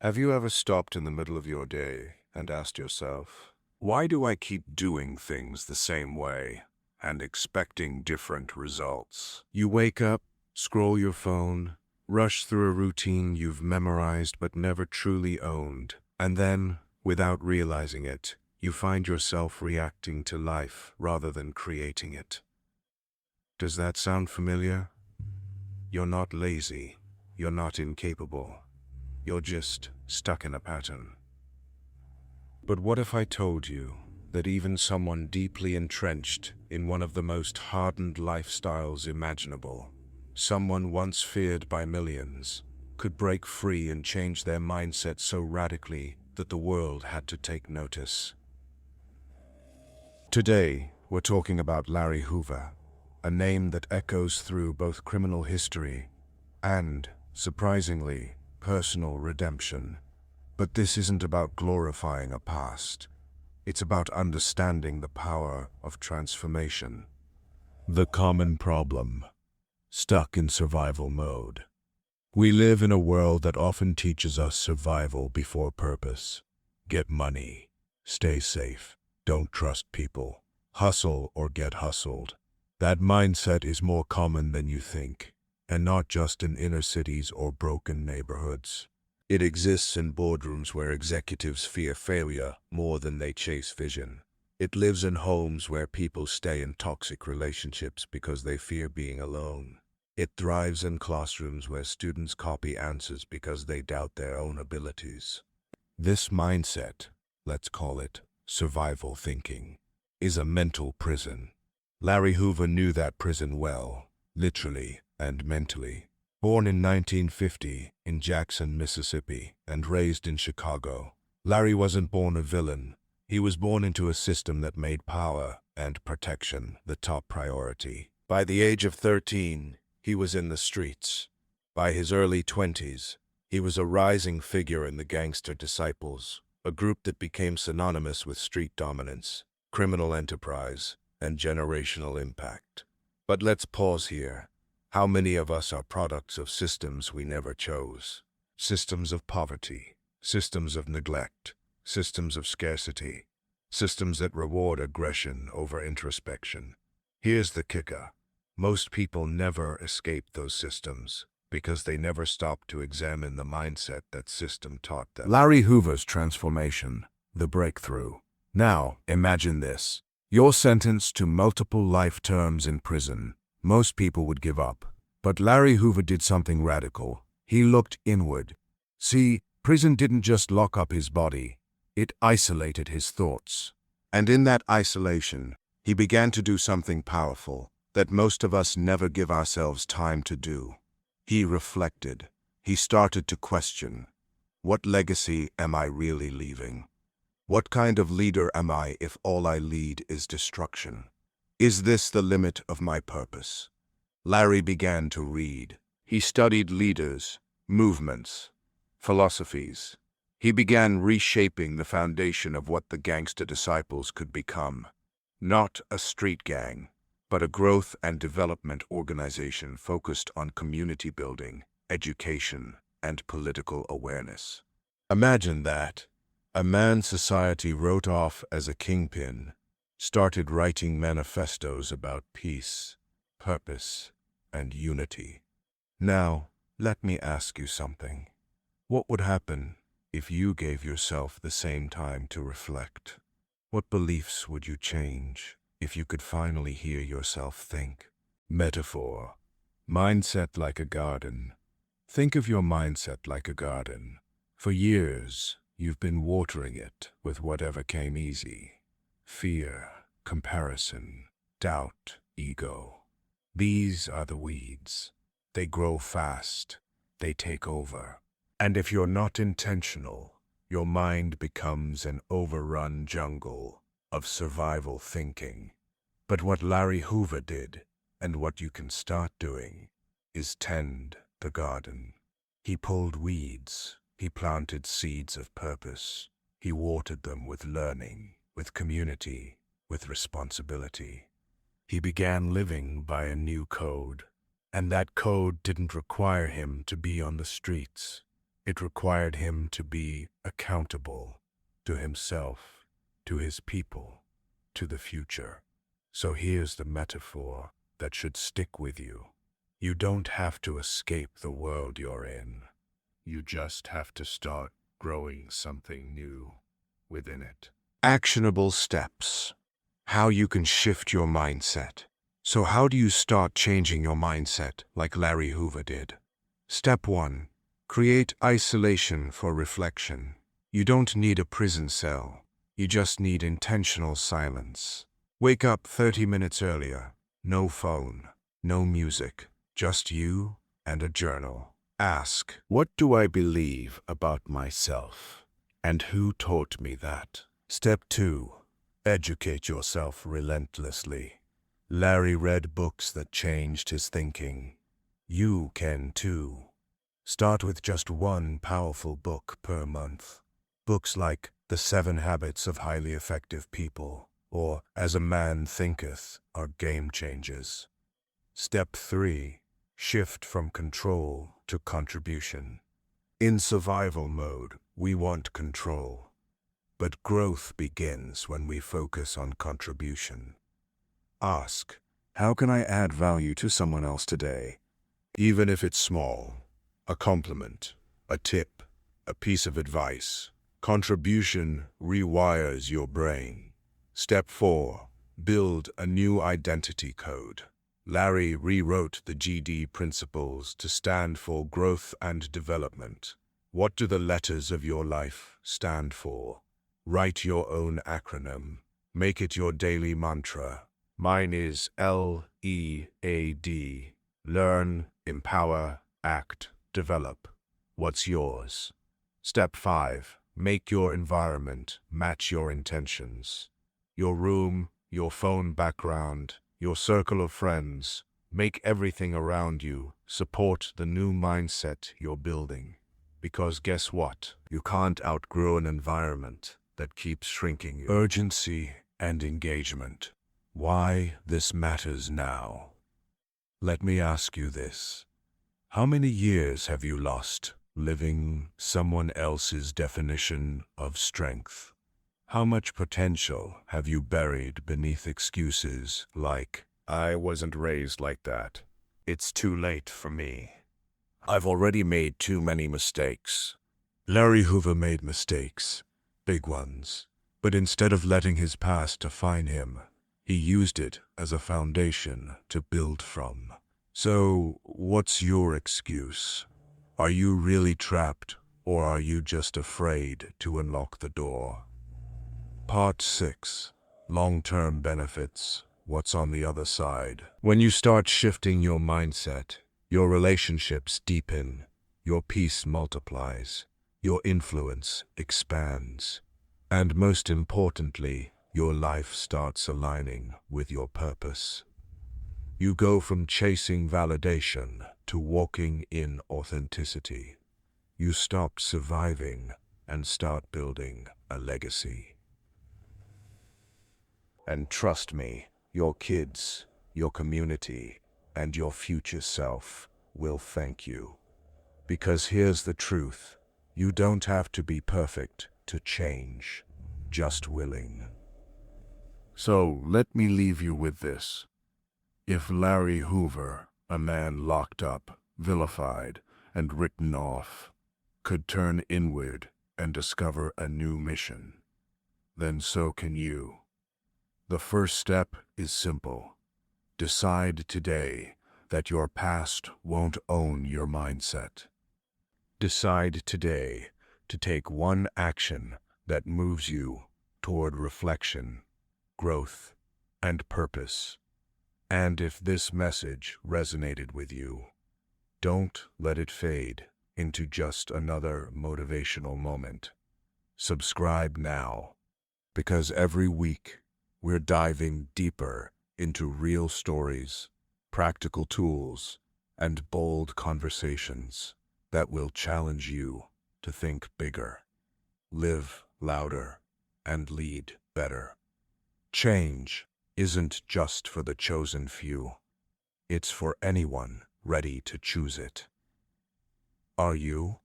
Have you ever stopped in the middle of your day and asked yourself, why do I keep doing things the same way and expecting different results? You wake up, scroll your phone, rush through a routine you've memorized but never truly owned, and then, without realizing it, you find yourself reacting to life rather than creating it. Does that sound familiar? You're not lazy. You're not incapable. You're just stuck in a pattern. But what if I told you that even someone deeply entrenched in one of the most hardened lifestyles imaginable, someone once feared by millions, could break free and change their mindset so radically that the world had to take notice? Today, we're talking about Larry Hoover, a name that echoes through both criminal history and, surprisingly, personal redemption. But this isn't about glorifying a past. It's about understanding the power of transformation. The common problem: stuck in survival mode. We live in a world that often teaches us survival before purpose. Get money, stay safe, don't trust people, hustle or get hustled. That mindset is more common than you think, and not just in inner cities or broken neighborhoods. It exists in boardrooms where executives fear failure more than they chase vision. It lives in homes where people stay in toxic relationships because they fear being alone. It thrives in classrooms where students copy answers because they doubt their own abilities. This mindset, let's call it survival thinking, is a mental prison. Larry Hoover knew that prison well, literally and mentally. Born in 1950 in Jackson, Mississippi, and raised in Chicago, Larry wasn't born a villain. He was born into a system that made power and protection the top priority. By the age of 13, he was in the streets. By his early 20s, he was a rising figure in the Gangster Disciples, a group that became synonymous with street dominance, criminal enterprise, and generational impact. But let's pause here. How many of us are products of systems we never chose? Systems of poverty, systems of neglect, systems of scarcity, systems that reward aggression over introspection. Here's the kicker: most people never escape those systems because they never stop to examine the mindset that system taught them. Larry Hoover's transformation, the breakthrough. Now, imagine this. You're sentenced to multiple life terms in prison. Most people would give up. But Larry Hoover did something radical. He looked inward. See, prison didn't just lock up his body. It isolated his thoughts. And in that isolation, he began to do something powerful that most of us never give ourselves time to do. He reflected. He started to question. What legacy am I really leaving? What kind of leader am I if all I lead is destruction? Is this the limit of my purpose? Larry began to read. He studied leaders, movements, philosophies. He began reshaping the foundation of what the Gangster Disciples could become. Not a street gang, but a growth and development organization focused on community building, education, and political awareness. Imagine that. A man society wrote off as a kingpin started writing manifestos about peace, purpose, and unity. Now, let me ask you something. What would happen if you gave yourself the same time to reflect? What beliefs would you change if you could finally hear yourself think? Metaphor. Mindset like a garden. Think of your mindset like a garden. For years, you've been watering it with whatever came easy. Fear, comparison, doubt, ego. These are the weeds. They grow fast. They take over. And if you're not intentional, your mind becomes an overrun jungle of survival thinking. But what Larry Hoover did, and what you can start doing, is tend the garden. He pulled weeds. He planted seeds of purpose. He watered them with learning, with community, with responsibility. He began living by a new code, and that code didn't require him to be on the streets. It required him to be accountable to himself, to his people, to the future. So here's the metaphor that should stick with you. You don't have to escape the world you're in. You just have to start growing something new within it. Actionable steps. How you can shift your mindset. So how do you start changing your mindset like Larry Hoover did? Step 1. Create isolation for reflection. You don't need a prison cell. You just need intentional silence. Wake up 30 minutes earlier. No phone, no music, just you and a journal. Ask, what do I believe about myself? And who taught me that? Step 2. Educate yourself relentlessly. Larry read books that changed his thinking. You can too. Start with just one powerful book per month. Books like The 7 Habits of Highly Effective People or As a Man Thinketh are game changers. Step 3. Shift from control to contribution. In survival mode, we want control. But growth begins when we focus on contribution. Ask, how can I add value to someone else today? Even if it's small. A compliment, a tip, a piece of advice. Contribution rewires your brain. Step 4. Build a new identity code. Larry rewrote the GD principles to stand for growth and development. What do the letters of your life stand for? Write your own acronym. Make it your daily mantra. Mine is LEAD. Learn, empower, act, develop. What's yours? Step 5. Make your environment match your intentions. Your room, your phone background, your circle of friends. Make everything around you support the new mindset you're building. Because guess what? You can't outgrow an environment that keeps shrinking you. Urgency and engagement. Why this matters now. Let me ask you this. How many years have you lost living someone else's definition of strength? How much potential have you buried beneath excuses like, I wasn't raised like that. It's too late for me. I've already made too many mistakes. Larry Hoover made mistakes, big ones. But instead of letting his past define him, he used it as a foundation to build from. So, what's your excuse? Are you really trapped, or are you just afraid to unlock the door? Part 6. Long-term benefits. What's on the other side? When you start shifting your mindset, your relationships deepen, your peace multiplies, your influence expands, and most importantly, your life starts aligning with your purpose. You go from chasing validation to walking in authenticity. You stop surviving and start building a legacy. And trust me, your kids, your community, and your future self will thank you. Because here's the truth, you don't have to be perfect to change, just willing. So let me leave you with this. If Larry Hoover, a man locked up, vilified, and written off, could turn inward and discover a new mission, then so can you. The first step is simple. Decide today that your past won't own your mindset. Decide today to take one action that moves you toward reflection, growth, and purpose. And if this message resonated with you, don't let it fade into just another motivational moment. Subscribe now, because every week we're diving deeper into real stories, practical tools, and bold conversations that will challenge you to think bigger, live louder, and lead better. Change isn't just for the chosen few. It's for anyone ready to choose it. Are you?